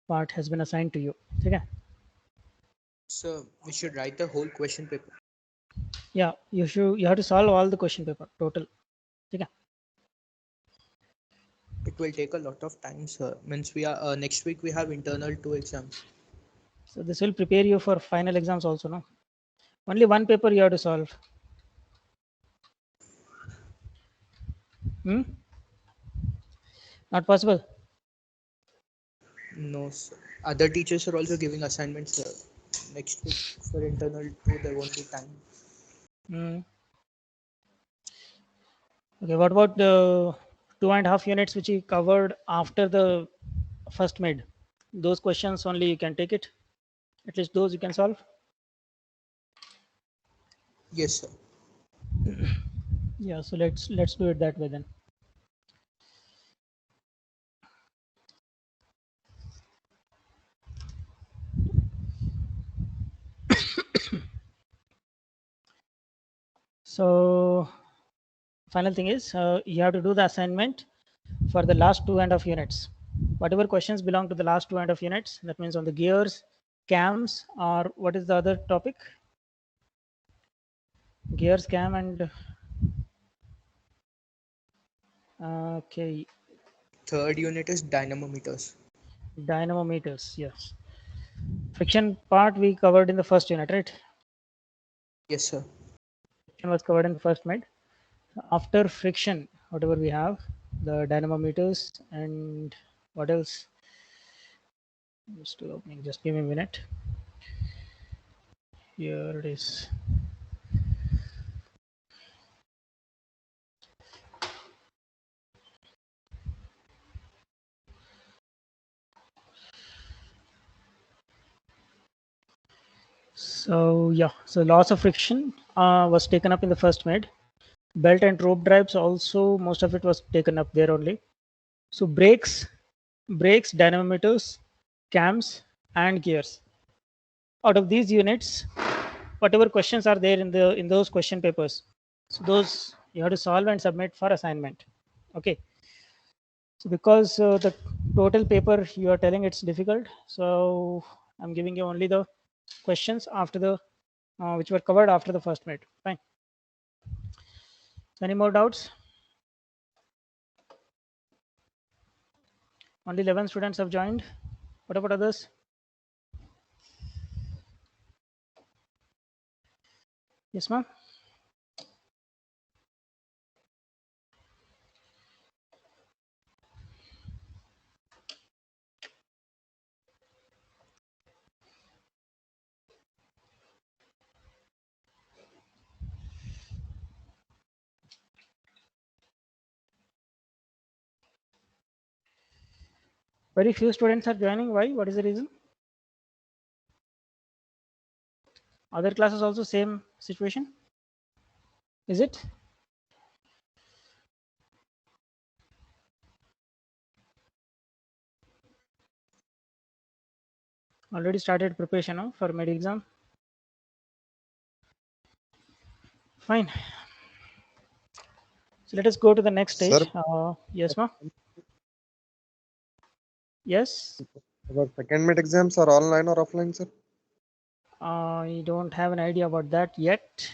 part has been assigned to you. Okay. So we should write the whole question paper. Yeah, you have to solve all the question paper total. Okay. It will take a lot of time, sir. Means we are next week we have internal 2 exams. So this will prepare you for final exams also, no? Only one paper you have to solve. Hmm? Not possible. No, sir. Other teachers are also giving assignments, sir. Next week for internal 2 there won't be time. Hmm. Okay, what about the 2.5 units which you covered after the first mid? Those questions only you can take it. At least those you can solve. Yes, sir. Yeah, so let's do it that way then. So final thing is you have to do the assignment for the last 2.5 units. Whatever questions belong to the last 2.5 units, that means on the gears, cams, or what is the other topic? Gears, cam, and okay, Third unit is dynamometers. dynamometers. Yes, friction part we covered in the first unit, right? Yes, sir. Friction was covered in the first mid. After friction, whatever we have, the dynamometers and what else? Still opening. Just give me a minute. Here it is. So yeah, so loss of friction was taken up in the first mid. Belt and rope drives also, most of it was taken up there only. So brakes, dynamometers, cams, and gears. Out of these units, whatever questions are there in those question papers, so those you have to solve and submit for assignment. Okay. So because the total paper you are telling it's difficult, so I'm giving you only the questions after the which were covered after the first mid. Fine. So any more doubts? Only 11 students have joined. What about others? Yes, ma'am. Very few students are joining. Why? What is the reason? Other classes also same situation? Is it? Already started preparation for mid exam? Fine. So let us go to the next Sir, stage. Yes, ma'am. Yes. our second mid exams are online or offline, sir? I don't have an idea about that yet.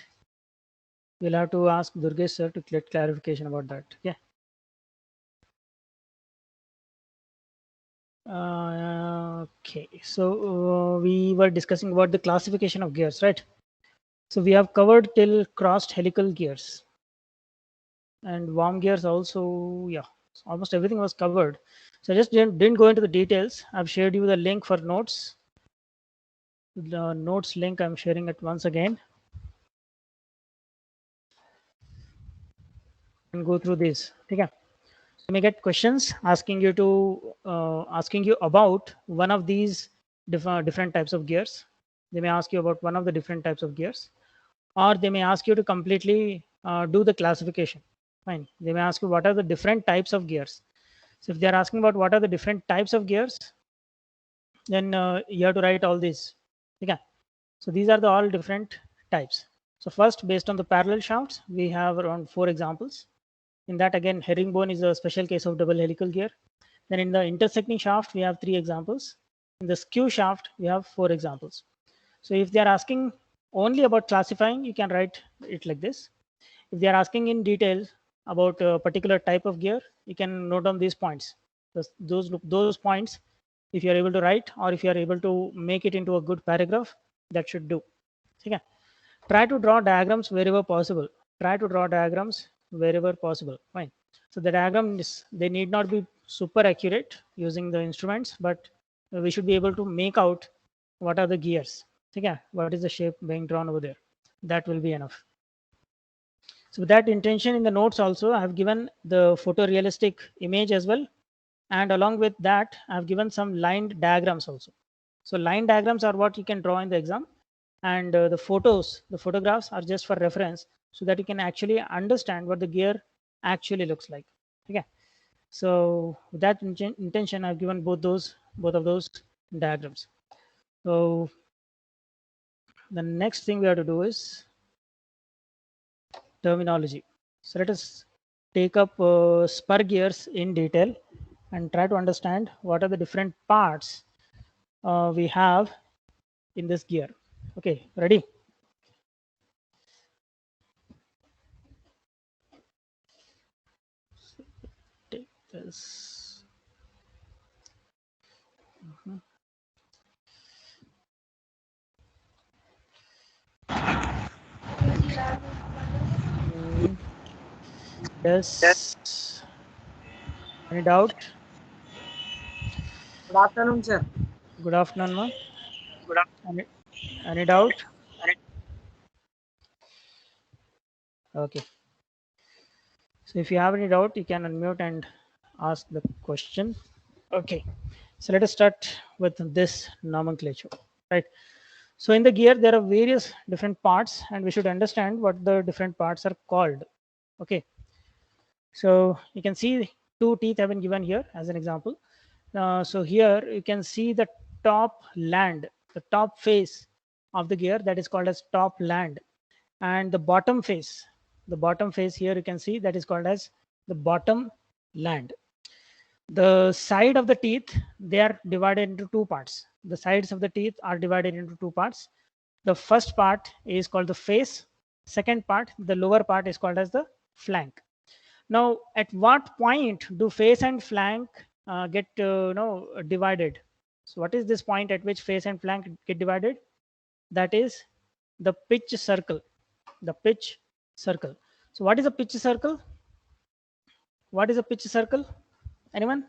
We'll have to ask Durgesh sir to get clarification about that. Yeah. Okay. So we were discussing about the classification of gears, right? So we have covered till crossed helical gears and warm gears also. Yeah. So almost everything was covered. So I just didn't go into the details. I've shared you the link for notes. The notes link I'm sharing it once again. And go through this. Okay. You may get questions asking you about one of these different types of gears. They may ask you about one of the different types of gears, or they may ask you to completely do the classification. Fine. They may ask you what are the different types of gears. So if they are asking about what are the different types of gears, then you have to write all these. Okay. So these are the all different types. So first, based on the parallel shafts, we have around 4 examples. In that, again, herringbone is a special case of double helical gear. Then in the intersecting shaft, we have 3 examples. In the skew shaft, we have 4 examples. So if they are asking only about classifying, you can write it like this. If they are asking in detail about a particular type of gear, you can note down these points. Those points, if you are able to write or if you are able to make it into a good paragraph, that should do. Okay. Try to draw diagrams wherever possible. Try to draw diagrams wherever possible. Fine. So the diagrams, they need not be super accurate using the instruments, but we should be able to make out what are the gears. Okay. What is the shape being drawn over there? That will be enough. So with that intention, in the notes also, I have given the photorealistic image as well. And along with that, I have given some lined diagrams also. So line diagrams are what you can draw in the exam. And the photographs are just for reference so that you can actually understand what the gear actually looks like. Okay. So with that intention, I've given both of those diagrams. So the next thing we have to do is terminology. So let us take up spur gears in detail and try to understand what are the different parts we have in this gear. Okay, ready? Take this. Yes. Any doubt? Good afternoon, sir. Good afternoon, ma'am. Good afternoon. Any doubt? Okay. So if you have any doubt, you can unmute and ask the question. Okay. So let us start with this nomenclature, right? So in the gear, there are various different parts, and we should understand what the different parts are called. Okay. So you can see 2 teeth have been given here as an example. So here you can see the top land, the top face of the gear, that is called as top land, and the bottom face here you can see that is called as the bottom land. The side of the teeth, they are divided into 2 parts. The sides of the teeth are divided into 2 parts. The first part is called the face. Second part, the lower part, is called as the flank. Now, at what point do face and flank get divided? So what is this point at which face and flank get divided? That is the pitch circle. The pitch circle. So what is a pitch circle? What is a pitch circle? Anyone?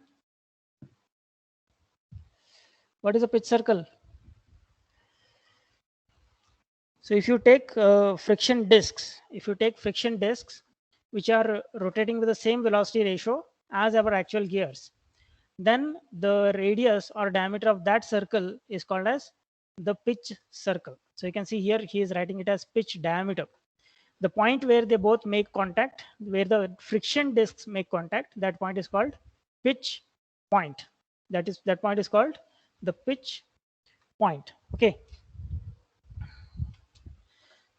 What is a pitch circle? So if you take friction discs, which are rotating with the same velocity ratio as our actual gears, then the radius or diameter of that circle is called as the pitch circle. So you can see here he is writing it as pitch diameter. The point where they both make contact, where the friction discs make contact, that point is called pitch point. That point is called the pitch point. Okay.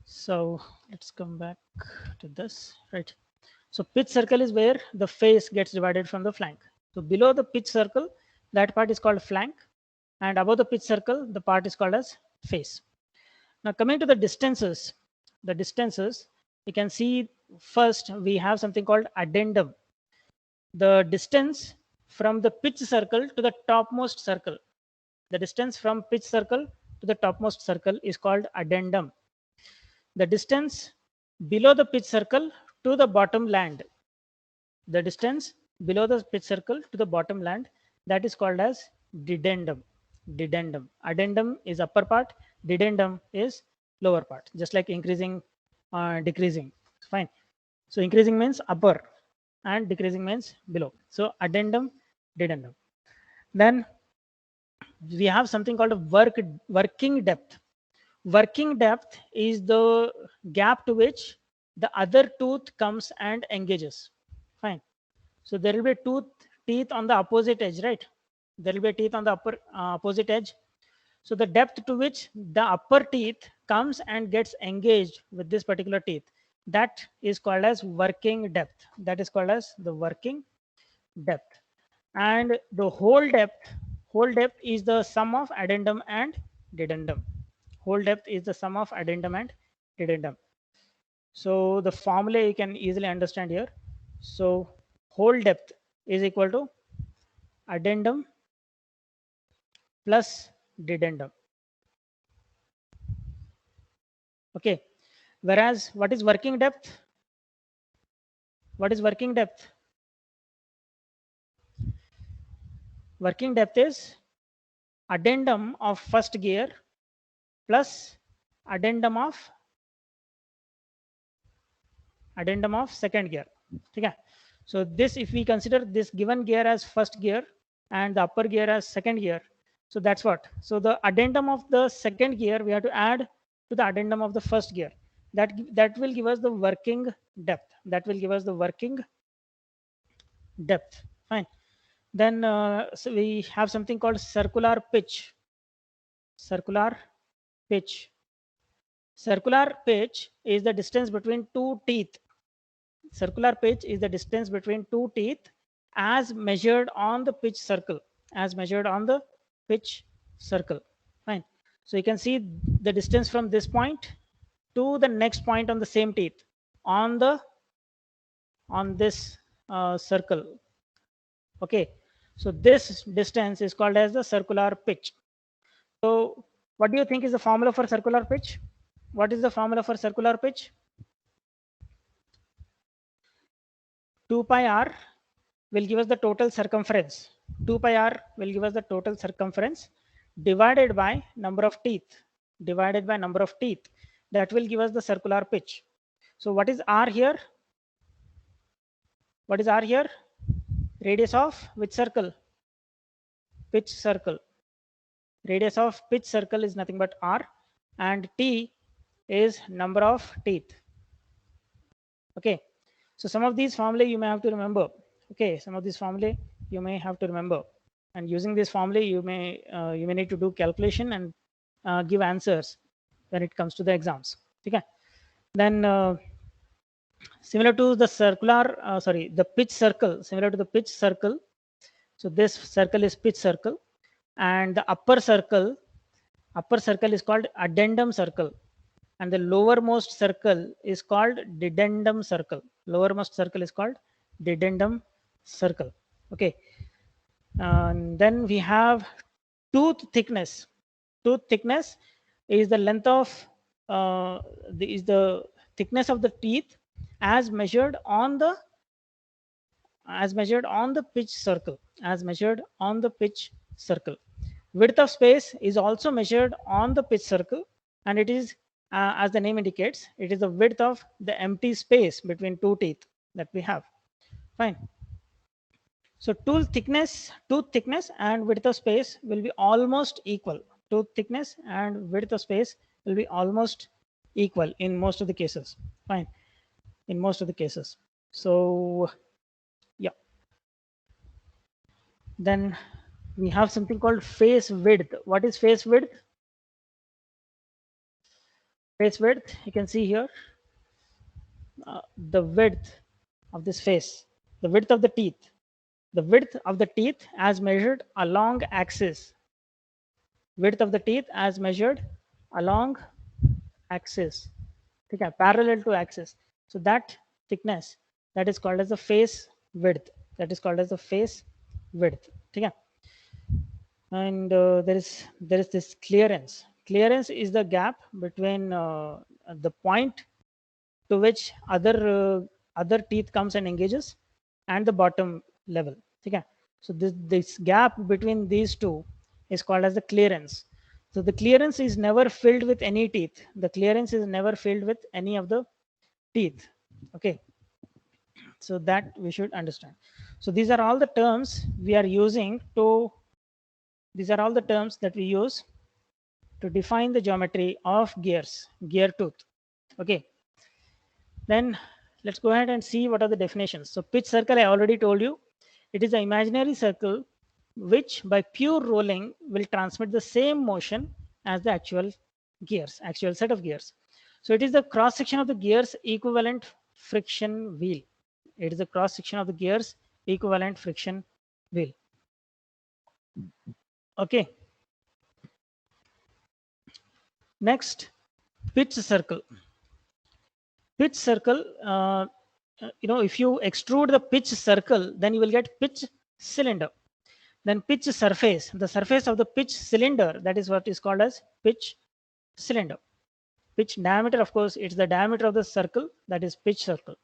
So let's come back to this, right? So pitch circle is where the face gets divided from the flank. So below the pitch circle, that part is called flank, and above the pitch circle, the part is called as face. Now coming to the distances, you can see first we have something called addendum. The distance from the pitch circle to the topmost circle, the distance from pitch circle to the topmost circle is called addendum. The distance below the pitch circle to the bottom land, the distance below the pitch circle to the bottom land, that is called as dedendum. Addendum is upper part, dedendum is lower part, just like increasing, decreasing. Fine. So increasing means upper and decreasing means below. So addendum, dedendum. Then we have something called a working depth. Working depth is the gap to which the other tooth comes and engages. Fine. So there will be teeth on the opposite edge, right? There will be teeth on the opposite edge. So the depth to which the upper teeth comes and gets engaged with this particular teeth, that is called as working depth. That is called as the working depth. and the whole depth is the sum of addendum and dedendum. Whole depth is the sum of addendum and dedendum. So the formula you can easily understand here. So whole depth is equal to addendum plus dedendum. Okay. Whereas what is working depth? What is working depth? Working depth is addendum of first gear plus addendum of second gear. Okay. So this, if we consider this given gear as first gear and the upper gear as second gear, so that's what. So the addendum of the second gear we have to add to the addendum of the first gear. That will give us the working depth. That will give us the working depth. Fine. Then so we have something called circular pitch. Circular pitch. Circular pitch is the distance between two teeth. Circular pitch is the distance between two teeth as measured on the pitch circle. As measured on the pitch circle. Fine. So you can see the distance from this point to the next point on the same teeth on this circle. Okay. So this distance is called as the circular pitch. So what do you think is the formula for circular pitch? What is the formula for circular pitch? 2 pi r will give us the total circumference. 2 pi r will give us the total circumference divided by number of teeth. Divided by number of teeth. That will give us the circular pitch. So what is r here? What is r here? Radius of which circle? Pitch circle. Radius of pitch circle is nothing but r, and t is number of teeth. Okay. So some of these formulae you may have to remember. Okay, some of these formulae you may have to remember, and using this formulae you may need to do calculation and give answers when it comes to the exams. Okay. Then similar to the the pitch circle, similar to the pitch circle. So this circle is pitch circle, and the upper circle is called addendum circle, and the lowermost circle is called dedendum circle. Lowermost circle is called dedendum circle. Okay. And then we have tooth thickness. Tooth thickness is the length of the thickness of the teeth as measured on the pitch circle. As measured on the pitch circle. Width of space is also measured on the pitch circle, and it is as the name indicates, it is the width of the empty space between two teeth that we have. Fine. So tooth thickness and width of space will be almost equal. Tooth thickness and width of space will be almost equal in most of the cases. Fine. In most of the cases. So yeah. Then we have something called face width. What is face width? Face width, you can see here the width of this face, the width of the teeth. The width of the teeth as measured along axis. Width of the teeth as measured along axis. Okay, parallel to axis. So that thickness, that is called as the face width. That is called as the face width. Okay. And there is this clearance. Clearance is the gap between the point to which other teeth comes and engages and the bottom level. Okay. So this gap between these two is called as the clearance. So the clearance is never filled with any teeth. The clearance is never filled with any of the teeth. Okay. So that we should understand. So these are all the terms we are using to. These are all the terms that we use to define the geometry of gears, gear tooth. Okay. Then let's go ahead and see what are the definitions. So pitch circle, I already told you, it is an imaginary circle which by pure rolling will transmit the same motion as the actual set of gears. So it is the cross section of the gears equivalent friction wheel. It is the cross section of the gears equivalent friction wheel. Okay. Next, pitch circle. Pitch circle, if you extrude the pitch circle, then you will get pitch cylinder. Then pitch surface, the surface of the pitch cylinder, that is what is called as pitch cylinder. Pitch diameter, of course, it's the diameter of the circle, that is pitch circle.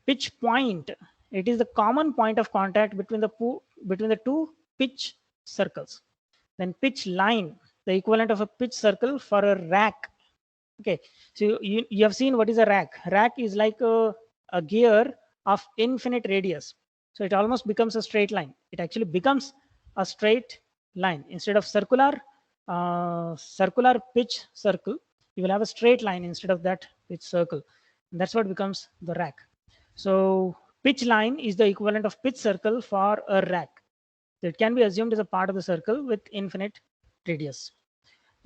Pitch point, it is the common point of contact between the two pitch circles. Then pitch line, the equivalent of a pitch circle for a rack. Okay, so you have seen what is a rack. Rack is like a gear of infinite radius. So it almost becomes a straight line. It actually becomes a straight line. Instead of circular pitch circle, you will have a straight line instead of that pitch circle. And that's what becomes the rack. So pitch line is the equivalent of pitch circle for a rack. So it can be assumed as a part of the circle with infinite radius.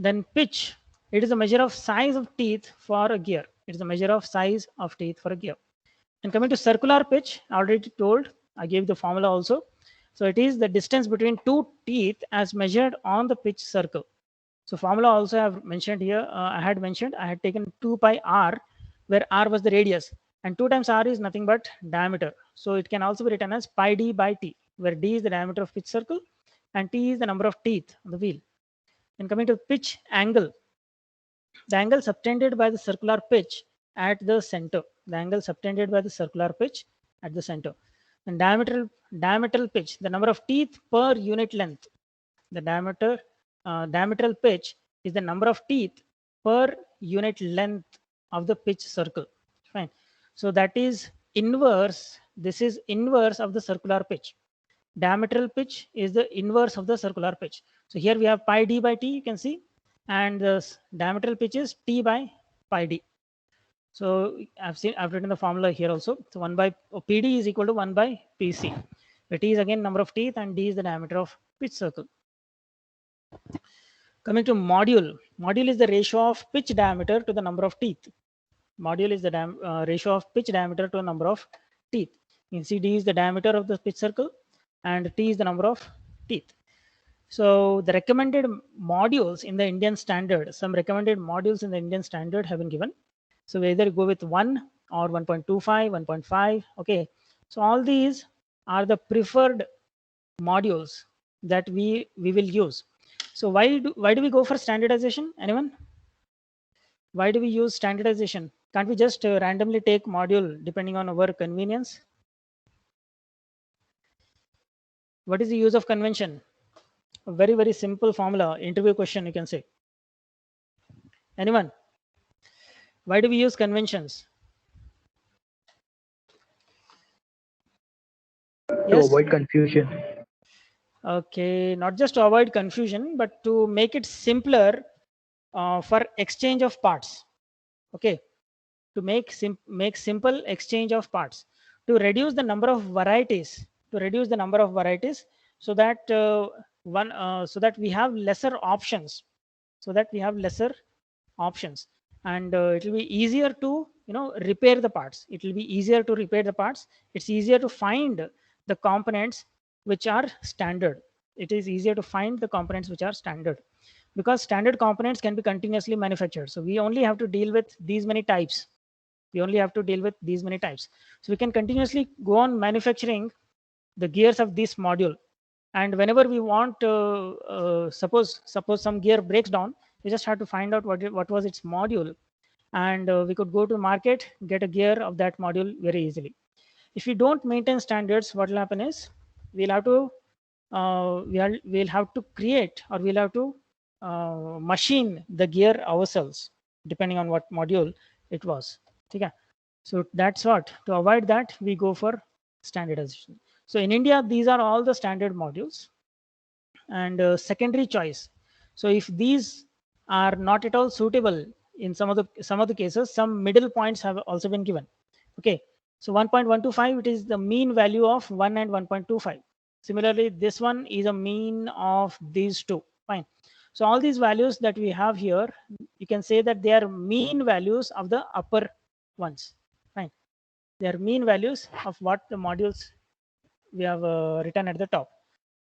Then pitch, it is a measure of size of teeth for a gear. It is a measure of size of teeth for a gear. And coming to circular pitch, I already told, I gave the formula also. So it is the distance between two teeth as measured on the pitch circle. So formula also I have mentioned here. I had taken 2 pi r, where r was the radius, and 2 times r is nothing but diameter. So it can also be written as pi d by t, where d is the diameter of pitch circle and t is the number of teeth on the wheel. And coming to pitch angle, the angle subtended by the circular pitch at the center. The angle subtended by the circular pitch at the center. And diametral pitch, the number of teeth per unit length. The diametral pitch is the number of teeth per unit length of the pitch circle. Fine. So that is inverse. This is inverse of the circular pitch. Diametral pitch is the inverse of the circular pitch. So here we have pi d by t, you can see, and the diametral pitch is t by pi d. So I've written the formula here also. So 1 by PD is equal to 1 by PC. The t is again number of teeth and d is the diameter of pitch circle. Coming to module. Module is the ratio of pitch diameter to the number of teeth. Module is the ratio of pitch diameter to the number of teeth. You can see d is the diameter of the pitch circle and t is the number of teeth. So the recommended modules in the Indian standard, some recommended modules in the Indian standard have been given. So we either go with 1 or 1.25, 1.5. Okay. So all these are the preferred modules that we will use. So why do we go for standardization? Anyone? Why do we use standardization? Can't we just randomly take module depending on our convenience? What is the use of convention? A very, very simple formula, interview question, you can say. Anyone? Why do we use conventions? To avoid confusion. Okay, not just to avoid confusion, but to make it simpler for exchange of parts. Okay, to make simple exchange of parts, to reduce the number of varieties, so that so that we have lesser options, and it will be easier to repair the parts. It's easier to find the components which are standard. Because standard components can be continuously manufactured. So we only have to deal with these many types. So we can continuously go on manufacturing the gears of this module. And whenever we want, suppose some gear breaks down, we just have to find out what was its module, and we could go to market, get a gear of that module very easily. If we don't maintain standards, what will happen is we'll have to create, or we'll have to machine the gear ourselves, depending on what module it was. Okay. So that's what, to avoid that, we go for standardization. So in India, these are all the standard modules. And secondary choice. So if these are not at all suitable in some of the cases, some middle points have also been given. Okay. So 1.125, it is the mean value of 1 and 1.25. Similarly, this one is a mean of these two. Fine. So all these values that we have here, you can say that they are mean values of the upper ones. Fine. They are mean values of what the modules we have written at the top.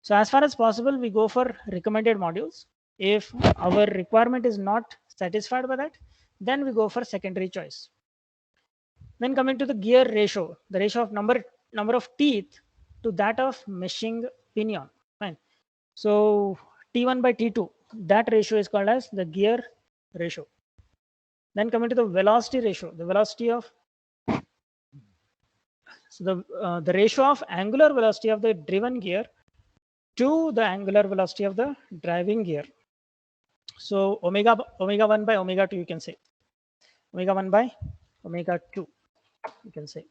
So as far as possible, we go for recommended modules. If our requirement is not satisfied by that, then we go for secondary choice. Then coming to the gear ratio, the ratio of number of teeth to that of meshing pinion. Fine. So T1 by T2, that ratio is called as the gear ratio. Then coming to the velocity ratio, the velocity of the ratio of angular velocity of the driven gear to the angular velocity of the driving gear. So omega 1 by omega 2, you can say omega 1 by omega 2, you can say.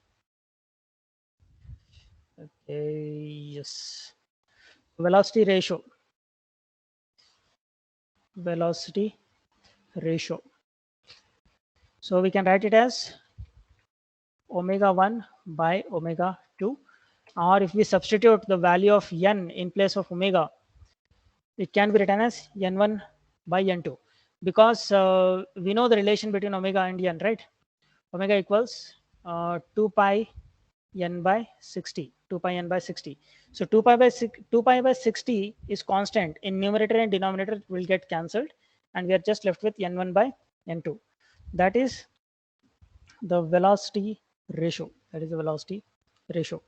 Okay, yes. Velocity ratio. Velocity ratio. So we can write it as omega 1 by omega 2, or if we substitute the value of n in place of omega, it can be written as n1 by n2, because we know the relation between omega and n, right? Omega equals 2 pi n by 60, 2 pi n by 60. So 2 pi by 60 is constant. In numerator and denominator will get cancelled, and we are just left with n1 by n2. That is the velocity ratio. That is the velocity ratio.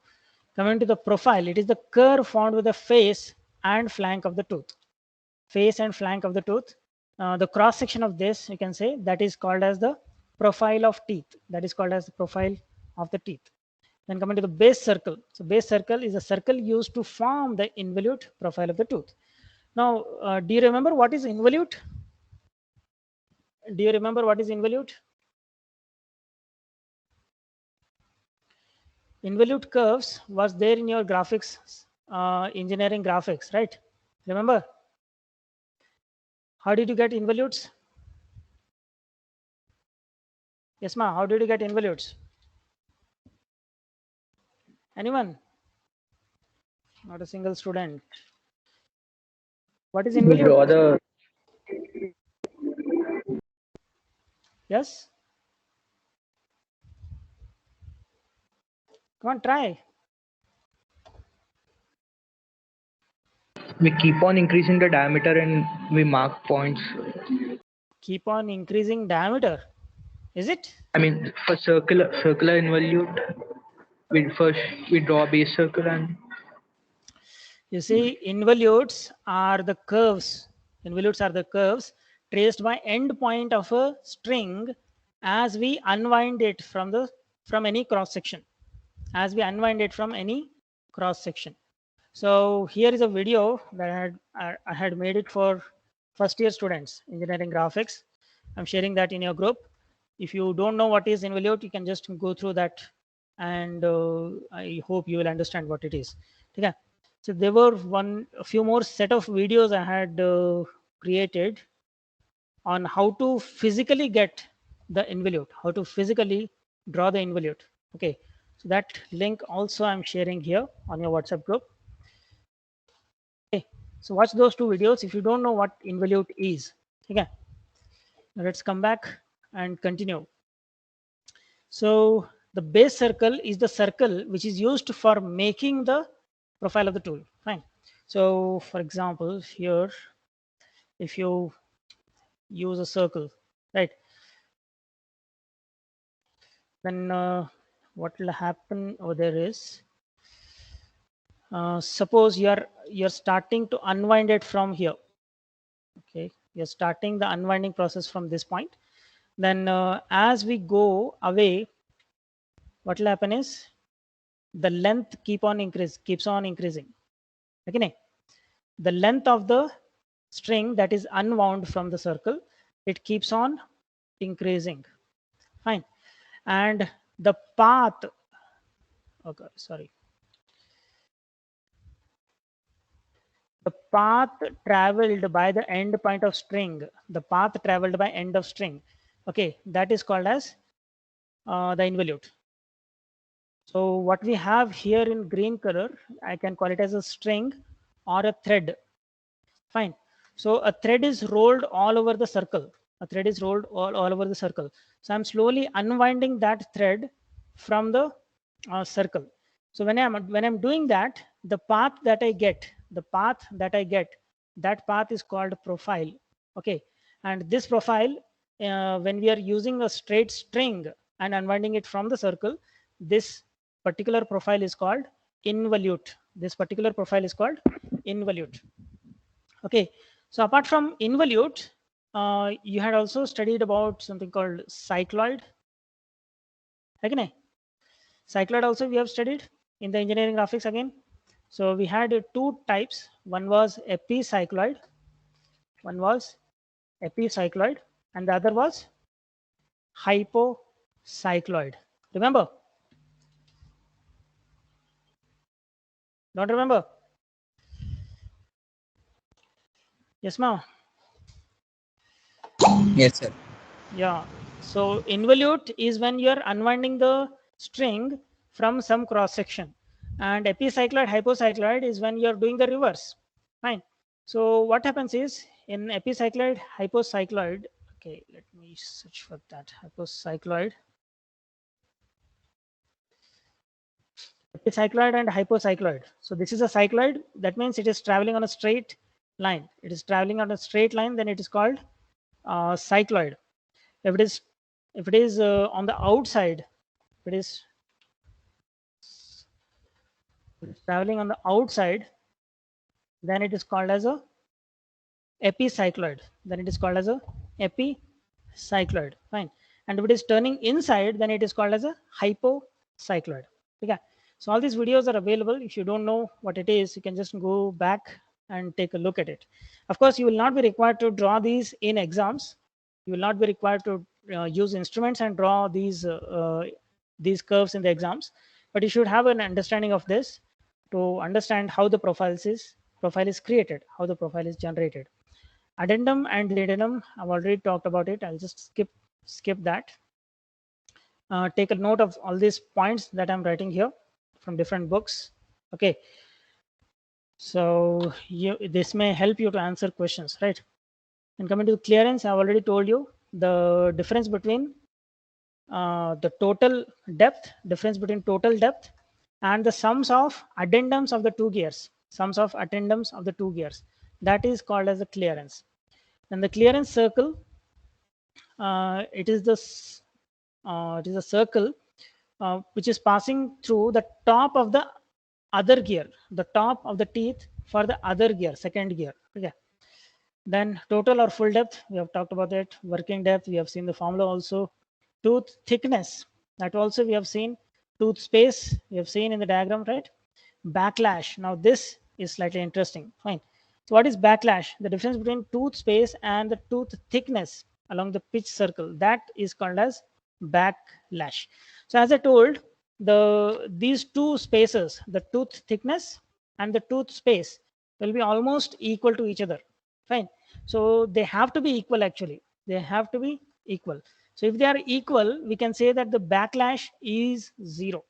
Coming to the profile, it is the curve found with the face and flank of the tooth. Face and flank of the tooth. The cross section of this, you can say, that is called as the profile of teeth. That is called as the profile of the teeth. Then coming to the base circle. So base circle is a circle used to form the involute profile of the tooth. Now, do you remember what is involute? Do you remember what is involute? Involute curves was there in your graphics, engineering graphics, right? Remember? How did you get involutes? Yes, ma. How did you get involutes? Anyone? Not a single student. What is We involute? draw the Yes? Come on, try. we keep on increasing the diameter and we mark points. Keep on increasing diameter. Is it? I mean, for circular involute, we draw a base circle and You see, involutes are the curves. Involutes are the curves traced by end point of a string as we unwind it from any cross section. As we unwind it from any cross section. So here is a video that I had made it for first year students, engineering graphics. I'm sharing that in your group. If you don't know what is involute, you can just go through that, and I hope you will understand what it is. Okay. So there were a few more set of videos I had created on how to physically get the involute, how to physically draw the involute. Okay. So that link also I'm sharing here on your WhatsApp group. Okay. So watch those two videos if you don't know what involute is. Okay. Now let's come back and continue. So the base circle is the circle which is used for making the profile of the tool. Fine. So for example, here, if you use a circle, right, then what will happen over there is, suppose you're starting to unwind it from here. Okay, you're starting the unwinding process from this point. Then as we go away, what will happen is the length keeps on increasing. Okay, the length of the string that is unwound from the circle, it keeps on increasing. Fine. And the path, okay, sorry, the path traveled by the end point of string, the path traveled by end of string, okay, that is called as the involute. So what we have here in green color, I can call it as a string or a thread. Fine. So a thread is rolled all over the circle. A thread is rolled all over the circle. So I'm slowly unwinding that thread from the circle. So when I'm doing that, the path that I get, the path that I get, that path is called profile. Okay, and this profile, when we are using a straight string and unwinding it from the circle, this particular profile is called involute. This particular profile is called involute. Okay, so apart from involute, you had also studied about something called cycloid. Okay, cycloid also we have studied in the engineering graphics again. So we had two types. One was epicycloid, one was epicycloid, and the other was hypocycloid. Remember? Don't remember? Yes, ma'am. Yes, sir. Yeah. So involute is when you're unwinding the string from some cross section, and epicycloid, hypocycloid is when you're doing the reverse. Fine. So what happens is in epicycloid, hypocycloid. Okay, let me search for that. Hypocycloid, epicycloid, and hypocycloid. So this is a cycloid. That means it is traveling on a straight line. It is traveling on a straight line. Then it is called cycloid. If it is on the outside, if it is traveling on the outside, then it is called as a epicycloid. Then it is called as a epicycloid. Fine. And if it is turning inside, then it is called as a hypocycloid. Okay. So all these videos are available. If you don't know what it is, you can just go back and take a look at it. Of course, you will not be required to draw these in exams. You will not be required to use instruments and draw these curves in the exams. But you should have an understanding of this to understand how the profile is created, how the profile is generated. Addendum and dedendum, I've already talked about it. I'll just skip that. Take a note of all these points that I'm writing here from different books. Okay. So this may help you to answer questions, right? And coming to clearance, I've already told you the difference between the total depth, and the sums of addendums of the two gears, that is called as the clearance. And the clearance circle, it is a circle which is passing through the top of the other gear, the top of the teeth for the other gear, second gear. Okay. Then total or full depth, we have talked about it. Working depth, we have seen the formula also. Tooth thickness, that also we have seen. Tooth space, we have seen in the diagram, right? Backlash. Now this is slightly interesting. Fine. So what is backlash? The difference between tooth space and the tooth thickness along the pitch circle, that is called as backlash. So as I told, these two spaces, the tooth thickness and the tooth space, will be almost equal to each other. Fine. So they have to be equal actually. They have to be equal. So if they are equal, we can say that the backlash is 0.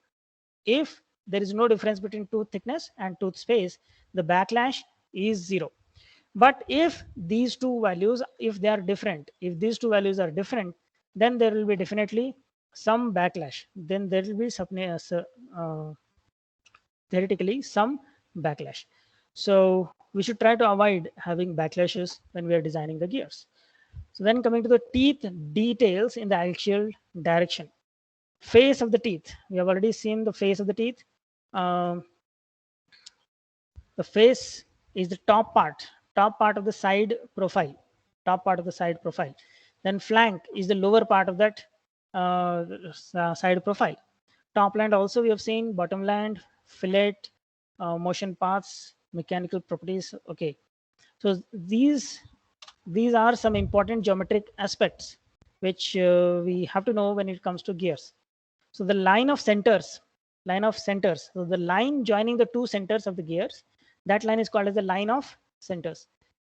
If there is no difference between tooth thickness and tooth space, the backlash is 0. But if these two values, if these two values are different, then there will be definitely some backlash. Then there will be theoretically some backlash. So we should try to avoid having backlashes when we are designing the gears. So then coming to the teeth details in the axial direction. Face of the teeth. We have already seen the face of the teeth. The face is the top part of the side profile, Then flank is the lower part of that side profile. Top land also we have seen, bottom land, fillet, motion paths, mechanical properties. Okay, so these are some important geometric aspects which we have to know when it comes to gears. So the line of centers, so the line joining the two centers of the gears, that line is called as the line of centers.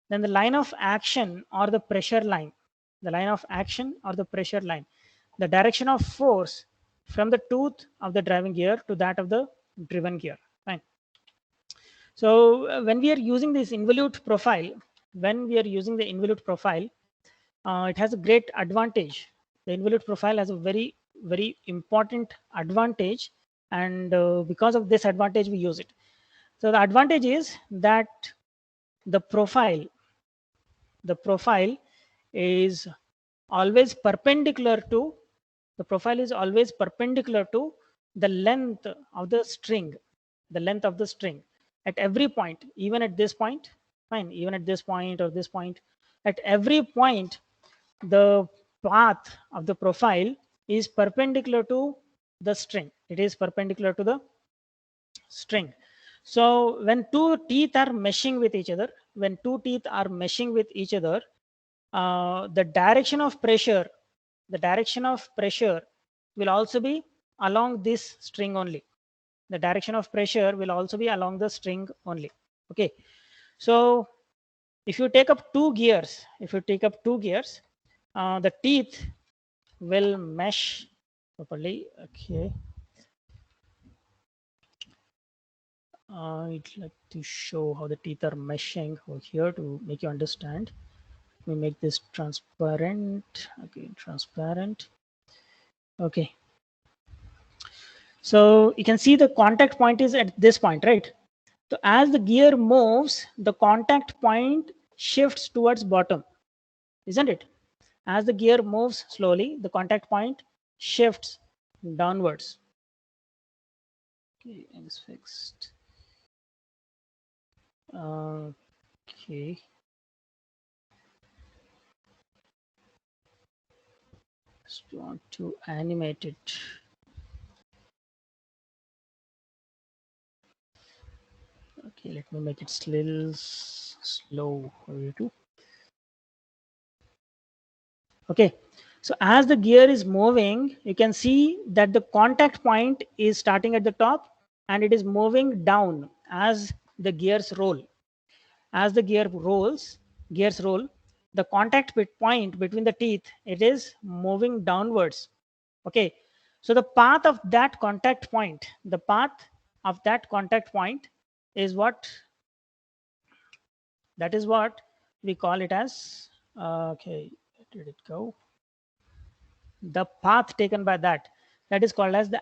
Then the line of action or the pressure line, the direction of force from the tooth of the driving gear to that of the driven gear. Fine. So when we are using this involute profile, it has a great advantage. The involute profile has a very, very important advantage, and because of this advantage, we use it. So the advantage is that the profile is always perpendicular to the length of the string, at every point, even at this point, fine, even at this point or this point, at every point, the path of the profile is perpendicular to the string. It is perpendicular to the string. So when two teeth are meshing with each other, the direction of pressure will also be along this string only. The direction of pressure will also be along the string only. Okay. So if you take up two gears, the teeth will mesh properly. Okay. I'd like to show how the teeth are meshing over here to make you understand. Let me make this transparent. Okay, transparent. Okay. So you can see the contact point is at this point, right? So as the gear moves, the contact point shifts towards bottom, isn't it? As the gear moves slowly, the contact point shifts downwards. Okay, it's fixed. Okay. Just want to animate it. Okay, let me make it little slow for you too. Okay, so as the gear is moving, you can see that the contact point is starting at the top and it is moving down as the gears roll. As the gears roll, the contact point between the teeth, it is moving downwards. Okay, so the path of that contact point is what we call it as, okay, where did it go? The path taken by that is called as the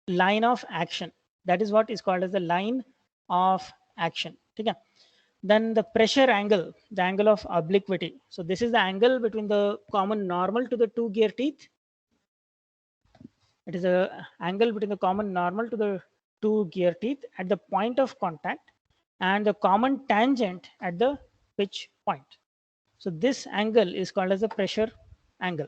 line of action. That is what is called as the line of action. Okay. Then the pressure angle, the angle of obliquity. So this is the angle between the common normal to the two gear teeth. It is a angle between the common normal to the two gear teeth at the point of contact and the common tangent at the pitch point. So this angle is called as the pressure angle.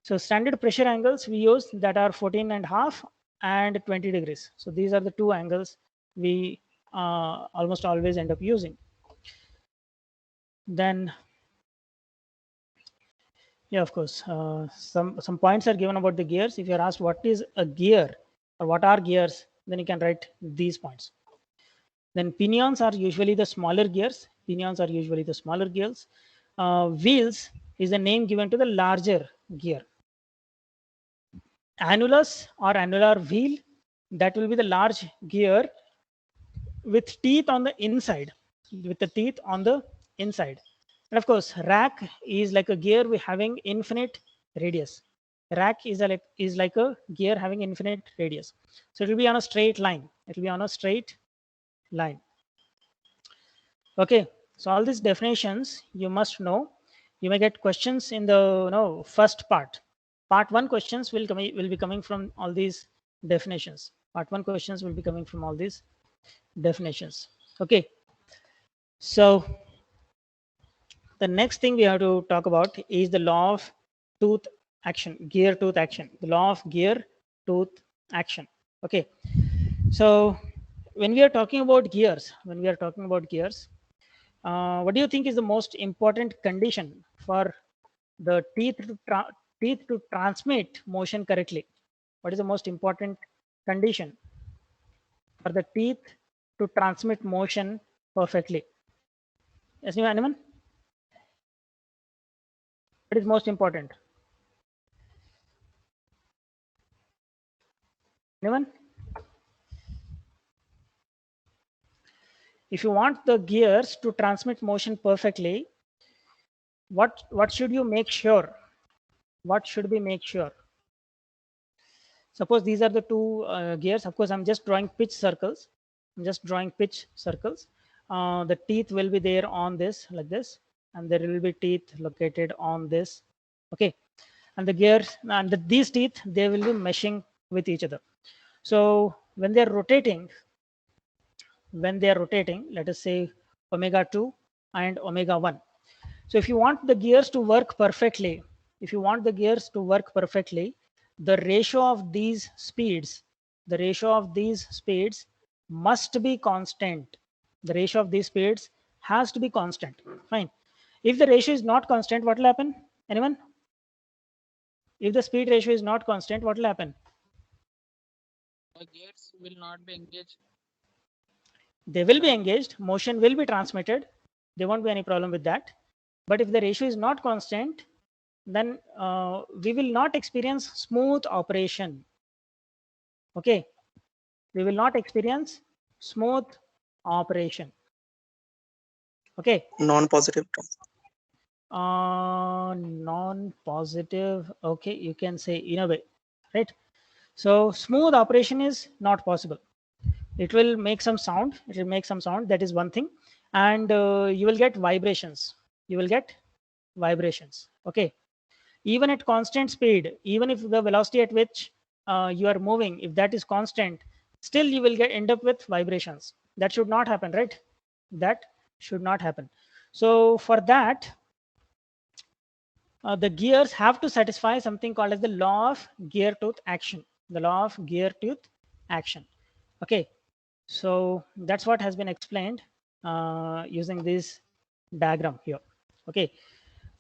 So standard pressure angles we use that are 14.5 and 20 degrees. So these are the two angles we almost always end up using. Then, yeah, of course, some points are given about the gears. If you're asked what is a gear or what are gears, then you can write these points. Then pinions are usually the smaller gears. Wheels is the name given to the larger gear. Annulus or annular wheel, that will be the large gear with teeth on the inside, And of course, rack is like a gear with having infinite radius. Rack is like a gear having infinite radius. So it will be on a straight line. Okay, so all these definitions you must know. You may get questions in the first part. Part 1 questions will be coming from all these definitions. Okay, so the next thing we have to talk about is the law of gear tooth action. The law of gear tooth action. Okay, so when we are talking about gears, what do you think is the most important condition for the teeth to transmit motion correctly? What is the most important condition for the teeth to transmit motion perfectly? Yes, anyone? What is most important? Anyone? If you want the gears to transmit motion perfectly, what should you make sure? What should we make sure? Suppose these are the two gears. Of course, I'm just drawing pitch circles. I'm just drawing pitch circles. The teeth will be there on this like this, and there will be teeth located on this. Okay, and the gears and these teeth, they will be meshing with each other. So when they are rotating, let us say omega 2 and omega 1. So if you want the gears to work perfectly, the ratio of these speeds, must be constant. The ratio of these speeds has to be constant. Fine. If the ratio is not constant, what will happen? Anyone? If the speed ratio is not constant, what will happen? The gates will not be engaged. They will be engaged, motion will be transmitted. There won't be any problem with that. But if the ratio is not constant, then we will not experience smooth operation. Okay, we will not experience smooth operation. Okay. Non-positive. Non-positive. Okay, you can say in a way, right? So smooth operation is not possible. It will make some sound. That is one thing, and you will get vibrations. Okay. Even at constant speed, even if the velocity at which you are moving, if that is constant, still you will end up with vibrations. That should not happen, right? That should not happen. So for that, the gears have to satisfy something called as the law of gear tooth action. Okay, so that's what has been explained using this diagram here. Okay,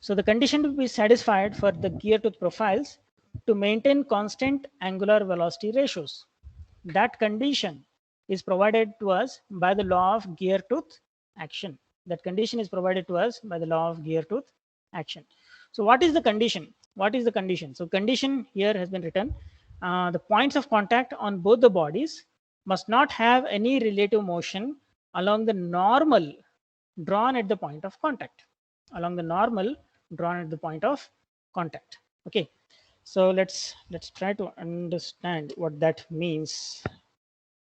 so the condition to be satisfied for the gear tooth profiles to maintain constant angular velocity ratios. That condition is provided to us by the law of gear tooth action. So what is the condition? So condition here has been written. The points of contact on both the bodies must not have any relative motion along the normal drawn at the point of contact. Okay, so let's try to understand what that means.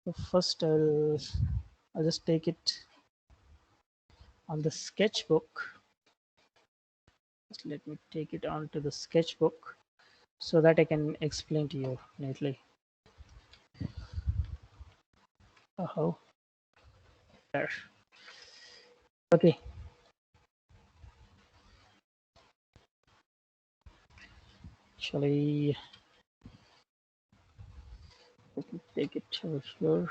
So first, I'll just take it on the sketchbook. Just let me take it onto the sketchbook so that I can explain to you neatly. Oh, there. Okay. Actually, let me take it over here.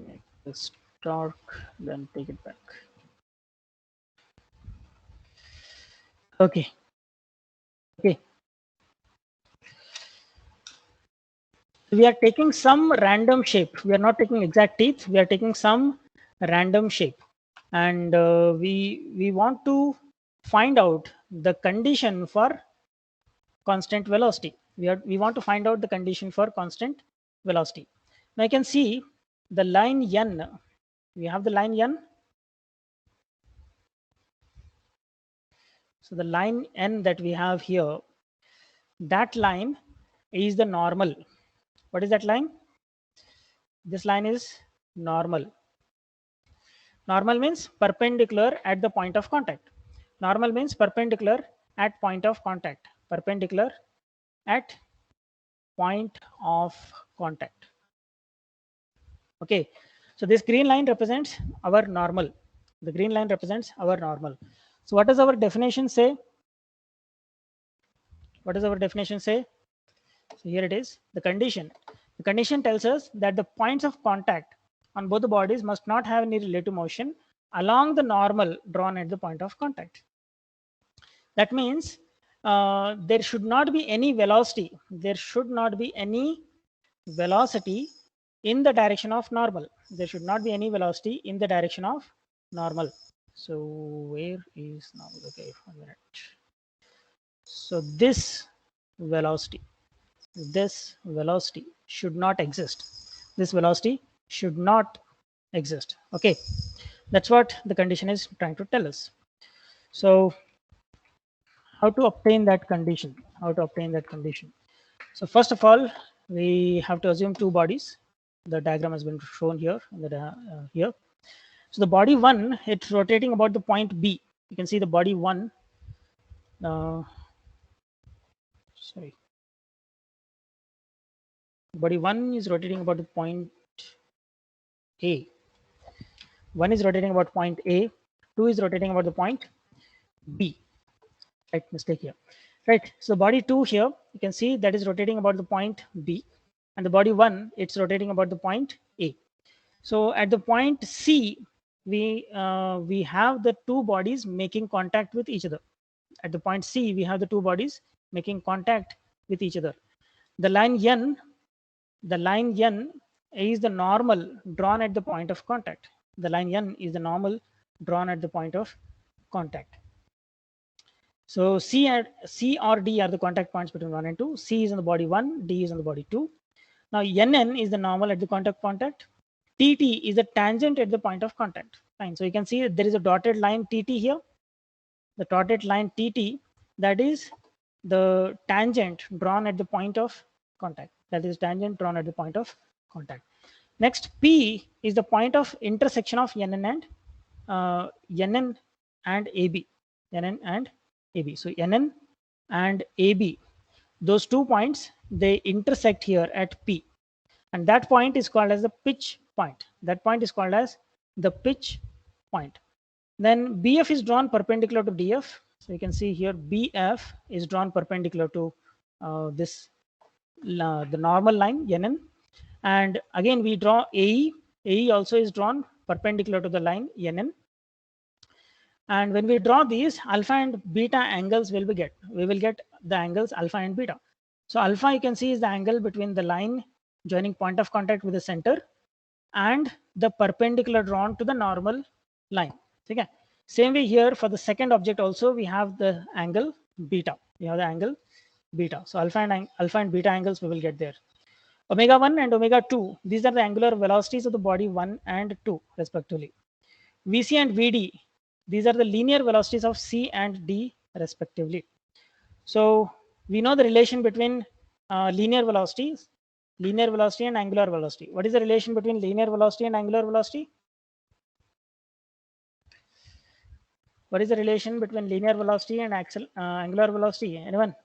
Make this dark, then take it back. Okay. We are taking some random shape. We are not taking exact teeth. We are taking some random shape, and we want to find out the condition for constant velocity. We want to find out the condition for constant velocity. Now I can see the line n. We have the line n. So the line n that we have here, that line is the normal. What is that line? This line is normal. Normal means perpendicular at the point of contact. Perpendicular at point of contact. Okay, so this green line represents our normal. So what does our definition say? So here it is, the condition. The condition tells us that the points of contact on both the bodies must not have any relative motion along the normal drawn at the point of contact. That means there should not be any velocity. In the direction of normal. So where is normal? Okay, 1 minute. So this velocity should not exist. Okay, that's what the condition is trying to tell us. So how to obtain that condition? So first of all, we have to assume two bodies. The diagram has been shown here. Here. So the body 1, it's rotating about the point B. You can see the body 1. Sorry. Body 1 is rotating about the point A. 1 is rotating about point A. 2 is rotating about the point B. Right, mistake here. Right, so body 2 here, you can see that is rotating about the point B. And the body 1, it's rotating about the point A. So at the point C, we have the two bodies making contact with each other. At the point C, we have the two bodies making contact with each other. The line N is the normal drawn at the point of contact. The line N is the normal drawn at the point of contact. So C or D are the contact points between 1 and 2. C is on the body 1, D is on the body 2. Now NN is the normal at the contact. TT is the tangent at the point of contact. Fine. So you can see there is a dotted line TT here. The dotted line TT, that is the tangent drawn at the point of contact. That is tangent drawn at the point of contact. Next, P is the point of intersection of NN and AB. NN and AB. So NN and AB, those 2 points, they intersect here at P. And that point is called as the pitch point. That point is called as the pitch point. Then BF is drawn perpendicular to DF. So you can see here BF is drawn perpendicular to the normal line NN. And again we draw AE. AE also is drawn perpendicular to the line NN. And when we draw these, alpha and beta angles we will get the angles alpha and beta. So alpha, you can see, is the angle between the line joining point of contact with the center and the perpendicular drawn to the normal line. Okay. Same way here for the second object also, we have the angle beta. We have the angle beta. So alpha and beta angles we will get there. Omega 1 and omega 2, these are the angular velocities of the body 1 and 2 respectively. VC and VD, these are the linear velocities of C and D respectively. So we know the relation between linear velocity and angular velocity. What is the relation between linear velocity and angular velocity? What is the relation between linear velocity and angular velocity? Anyone?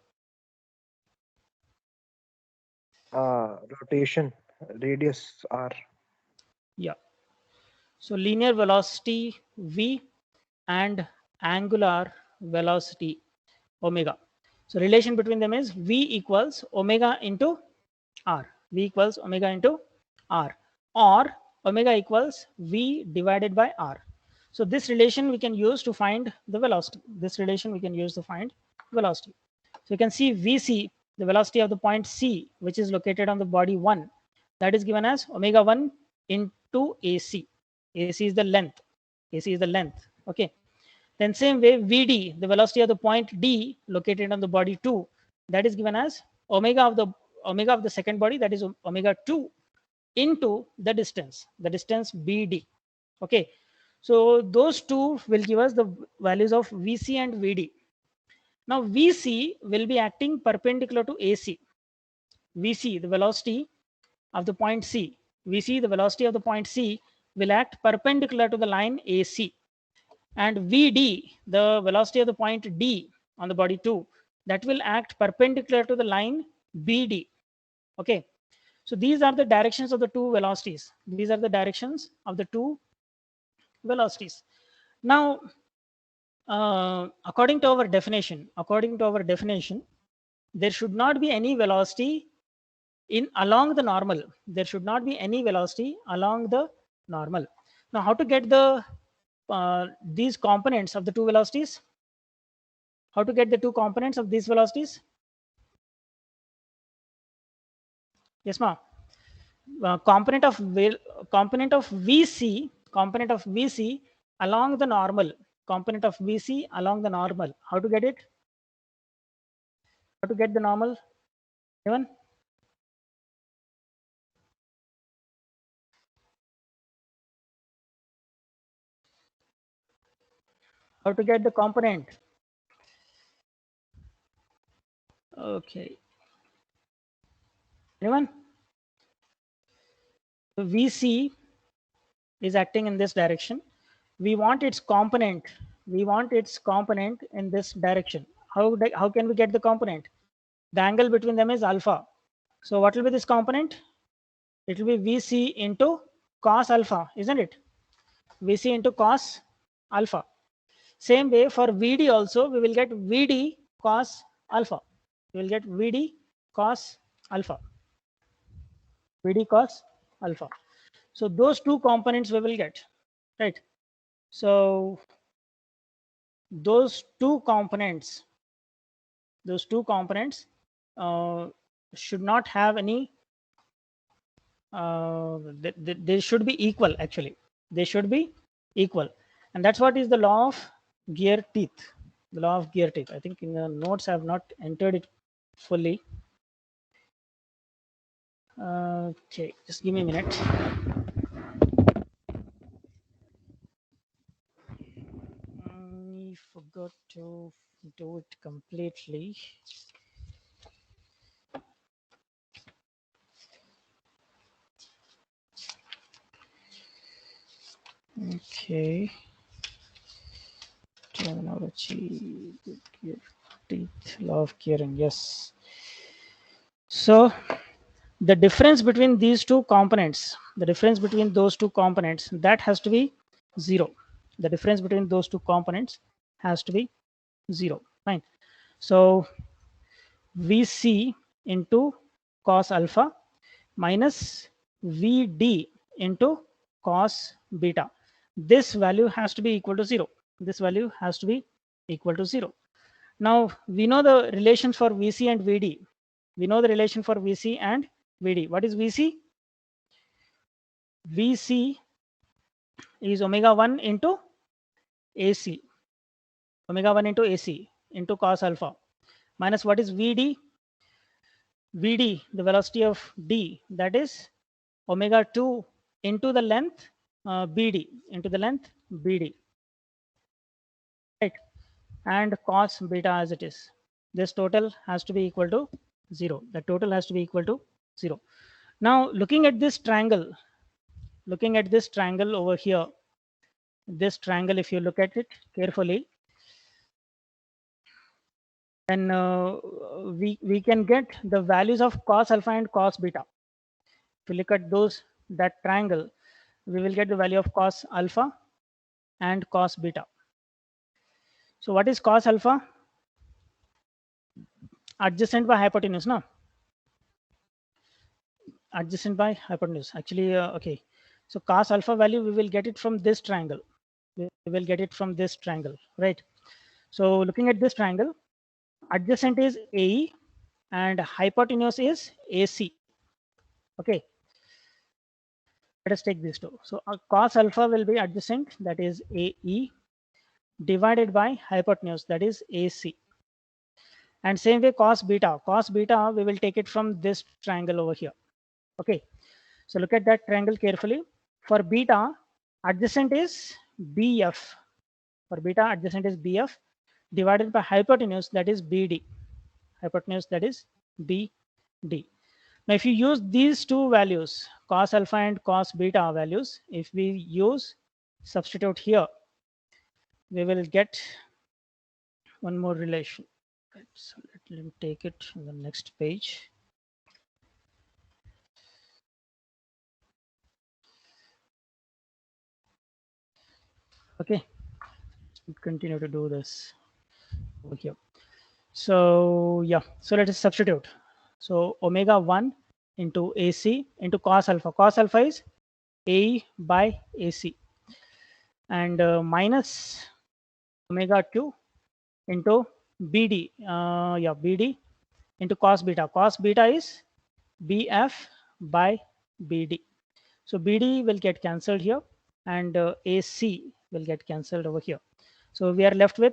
Rotation, radius r. Yeah. So linear velocity v and angular velocity omega. So relation between them is v equals omega into r. V equals omega into r, or omega equals v divided by r. So this relation we can use to find the velocity. This relation we can use to find velocity. So you can see VC, the velocity of the point C, which is located on the body 1, that is given as omega 1 into AC. AC is the length. AC is the length. Okay. Then same way VD, the velocity of the point D located on the body 2, that is given as omega of the second body, that is omega 2 into the distance BD. Okay. So those two will give us the values of VC and VD. Now VC will be acting perpendicular to AC. VC, the velocity of the point C. VC, the velocity of the point C, will act perpendicular to the line AC. And VD, the velocity of the point D on the body 2, that will act perpendicular to the line BD. Okay. So these are the directions of the two velocities. These are the directions of the two velocities. Now, according to our definition, there should not be any velocity along the normal. There should not be any velocity along the normal. Now, how to get these components of the two velocities? How to get the two components of these velocities? Yes, ma'am. Component of VC along the normal. Component of VC along the normal. How to get it? How to get the normal? Anyone? How to get the component? Okay. Anyone? VC is acting in this direction. We want its component. We want its component in this direction. How can we get the component? The angle between them is alpha. So what will be this component? It will be VC into cos alpha, isn't it? VC into cos alpha. Same way for VD also, we will get VD cos alpha. We will get VD cos alpha. VD cos alpha. So those two components we will get, right? So those two components should not have any. They should be equal. Actually, they should be equal, and that's what is the law of gear teeth. The law of gear teeth. I think in the notes I have not entered it fully. Okay, just give me a minute. I forgot to do it completely. Okay. Terminology, gear teeth, law of gearing. Yes. So the difference between these two components, the difference between those two components, that has to be 0. The difference between those two components has to be 0. Fine. So VC into cos alpha minus VD into cos beta. This value has to be equal to 0. This value has to be equal to 0. Now we know the relations for VC and VD. We know the relation for VC and VD. What is VC? VC is omega 1 into AC. Omega 1 into AC into cos alpha. Minus what is VD? VD, the velocity of D, that is omega 2 into the length BD, into the length BD. Right? And cos beta as it is. This total has to be equal to 0. The total has to be equal to 0. Now looking at this triangle over here, this triangle, if you look at it carefully, then we can get the values of cos alpha and cos beta. If you look at that triangle, we will get the value of cos alpha and cos beta. So what is cos alpha? Adjacent by hypotenuse, no? Adjacent by hypotenuse. Actually, okay. So cos alpha value, we will get it from this triangle. We will get it from this triangle, right? So looking at this triangle, adjacent is AE and hypotenuse is AC. Okay. Let us take these two. So cos alpha will be adjacent, that is AE, divided by hypotenuse, that is AC. And same way cos beta. Cos beta, we will take it from this triangle over here. Okay. So look at that triangle carefully. For beta, adjacent is BF. For beta, adjacent is BF divided by hypotenuse, that is BD. Hypotenuse, that is BD. Now, if you use these two values, cos alpha and cos beta values, if we substitute here, we will get one more relation. So let me take it on the next page. Okay, continue to do this over here. So yeah, so let us substitute. So omega 1 into AC into cos alpha. Cos alpha is AE by AC, and minus omega 2 into BD. BD into cos beta. Cos beta is BF by BD. So BD will get cancelled here, and AC will get cancelled over here. So we are left with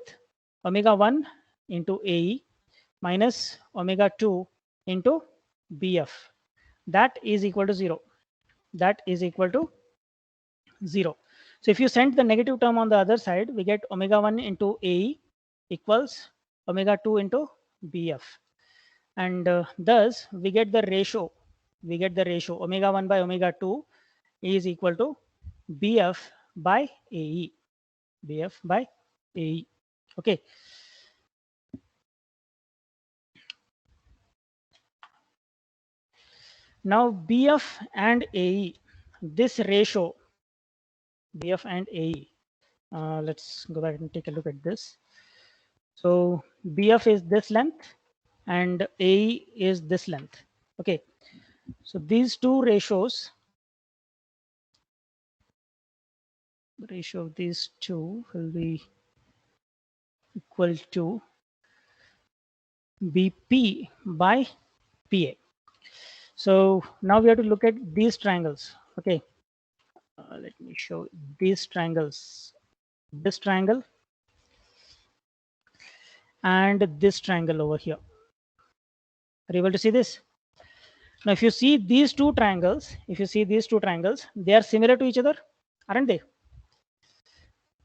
omega 1 into AE minus omega 2 into BF. That is equal to 0. That is equal to 0. So if you send the negative term on the other side, we get omega 1 into AE equals omega 2 into BF. And thus we get the ratio. we get the ratio omega 1 by omega 2 is equal to BF by AE. BF by AE. Okay. Now BF and AE, this ratio, BF and AE. Let's go back and take a look at this. So BF is this length and AE is this length. Okay. So these two ratios, the ratio of these two will be equal to BP by PA. So now we have to look at these triangles. Okay. Let me show these triangles. This triangle and this triangle over here. Are you able to see this? Now, if you see these two triangles, they are similar to each other, aren't they?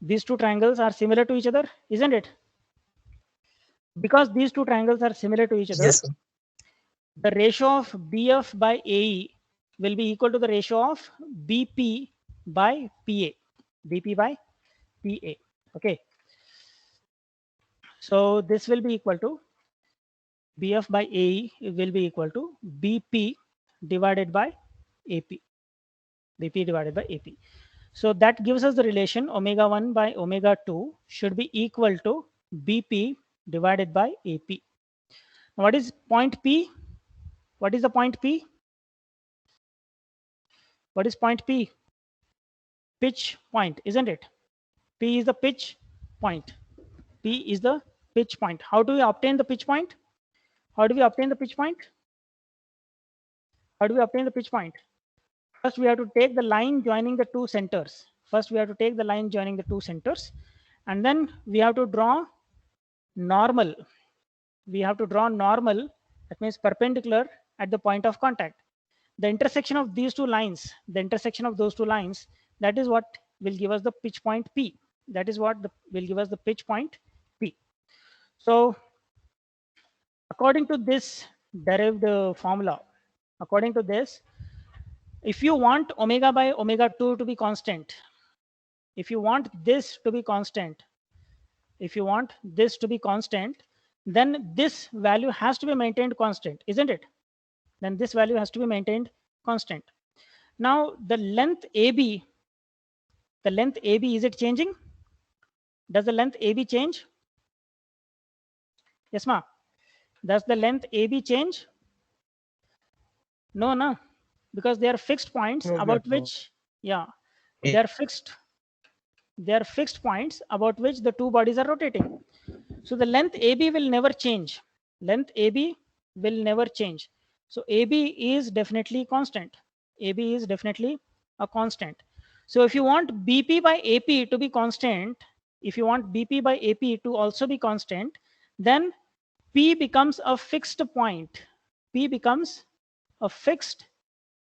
These two triangles are similar to each other, isn't it? Because these two triangles are similar to each other, Yes, sir. the ratio of BF by AE will be equal to the ratio of BP by PA. BP by PA. Okay. So this will be equal to BF by AE will be equal to BP divided by AP. BP divided by AP. So that gives us the relation omega 1 by omega 2 should be equal to BP divided by AP. Now what is point P? What is the point P? What is point P? Pitch point, isn't it? P is the pitch point. P is the pitch point. How do we obtain the pitch point? How do we obtain the pitch point? How do we obtain the pitch point? First, we have to take the line joining the two centers. And then we have to draw normal. That means perpendicular at the point of contact. The intersection of these two lines, that is what will give us the pitch point P. That is what will give us the pitch point P. So according to this derived formula, according to this, if you want omega by omega 2 to be constant, if you want this to be constant, then this value has to be maintained constant, isn't it? Then this value has to be maintained constant. Now the length AB, is it changing? Does the length AB change? Yes, ma. Does the length AB change? No, because they are fixed points No, about no. which, yeah, they are fixed points about which the two bodies are rotating. So the length AB will never change. So AB is definitely constant. AB is definitely a constant. So if you want BP by AP to be constant, if you want BP by AP to also be constant, then P becomes a fixed point. P becomes a fixed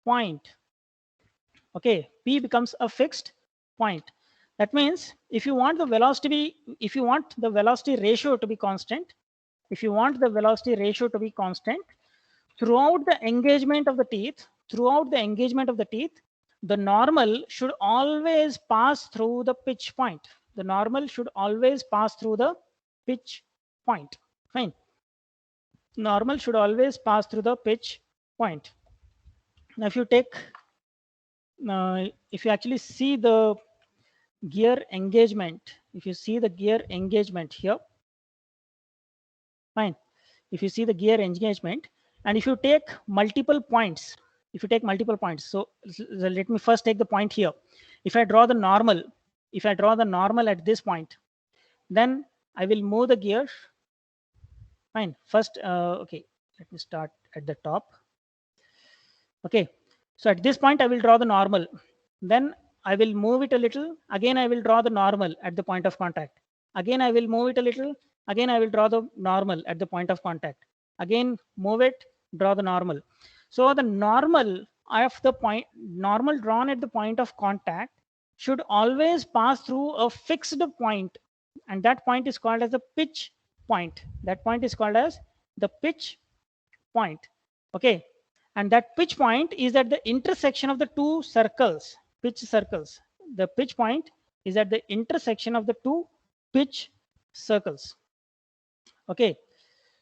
point. Okay, P becomes a fixed point. That means if you want the velocity ratio to be constant, throughout the engagement of the teeth, the normal should always pass through the pitch point. Fine. Normal should always pass through the pitch point. Now, if you actually see the gear engagement, here, fine. If you see the gear engagement, and if you take multiple points, so let me first take the point here. If I draw the normal at this point, then I will move the gear. Fine. First, okay, let me start at the top. Okay, so at this point I will draw the normal, then I will move it a little, again I will draw the normal at the point of contact, again I will move it a little, again I will draw the normal at the point of contact, again move it, draw the normal. So the normal drawn at the point of contact should always pass through a fixed point, and that point is called as the pitch point. Okay, And that pitch point is at the intersection of the two circles, pitch circles. The pitch point is at the intersection of the two pitch circles. Okay,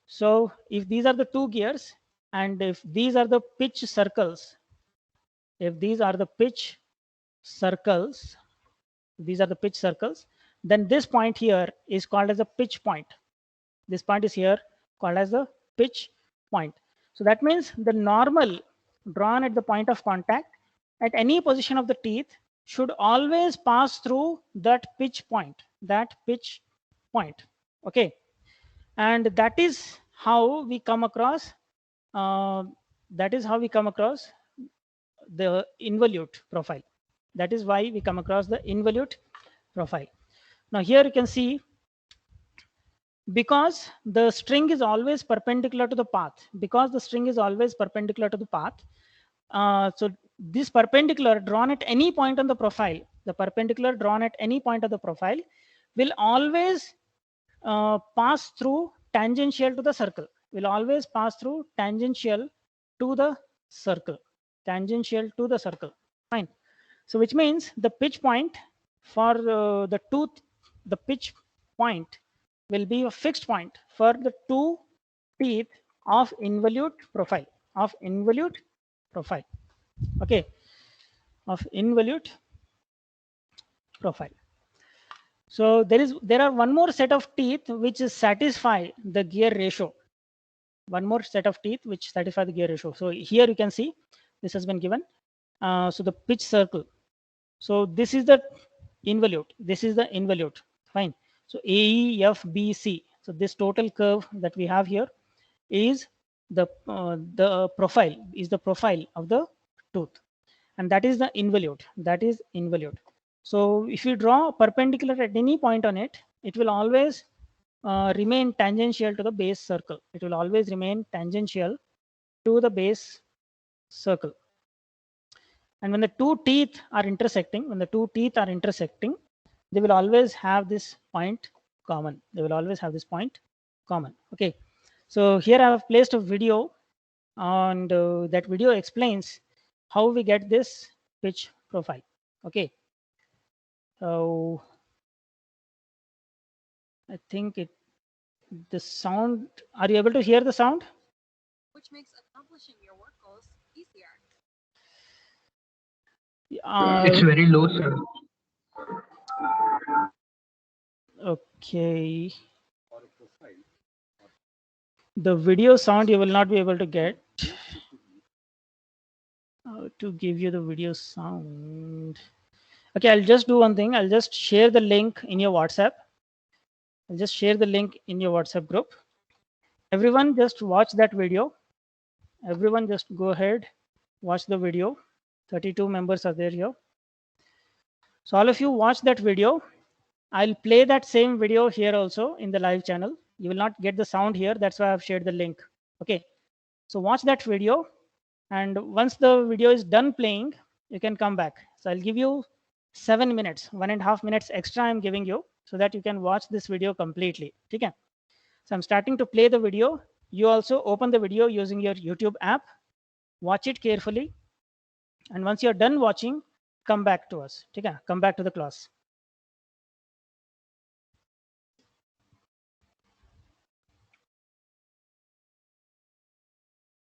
so if these are the two gears and if these are the pitch circles, if these are the pitch circles, these are the pitch circles, then this point here is called as a pitch point. This point is here called as the pitch point. So that means the normal drawn at the point of contact at any position of the teeth should always pass through that pitch point, Okay, and that is how we come across the involute profile. That is why we come across the involute profile. Now here you can see, because the string is always perpendicular to the path, so this perpendicular drawn at any point on the profile, will always pass through tangential to the circle, Fine. So which means the pitch point for the tooth, the pitch point will be a fixed point for the two teeth of involute profile, Okay, of involute profile. So there are one more set of teeth which satisfy the gear ratio. So here you can see this has been given. So the pitch circle. So this is the involute. Fine. So AE, F, B, C. So this total curve that we have here is the profile of the tooth, and that is the involute. So if you draw perpendicular at any point on it, it will always remain tangential to the base circle. And when the two teeth are intersecting, they will always have this point common. Okay. So here I have placed a video, and that video explains how we get this pitch profile. Okay. So I think the sound, are you able to hear the sound? Which makes accomplishing your work goals easier. It's very low, sir. Okay. The video sound you will not be able to get. To give you the video sound. Okay, I'll just do one thing. I'll just share the link in your WhatsApp. Group. Everyone just watch that video. Everyone just go ahead, watch the video. 32 members are there here. So all of you watch that video. I'll play that same video here also in the live channel. You will not get the sound here. That's why I've shared the link. Okay. So watch that video. And once the video is done playing, you can come back. So I'll give you 7 minutes, 1.5 minutes extra I'm giving you so that you can watch this video completely. Okay. So I'm starting to play the video. You also open the video using your YouTube app. Watch it carefully. And once you're done watching, come back to us. Okay. Come back to the class.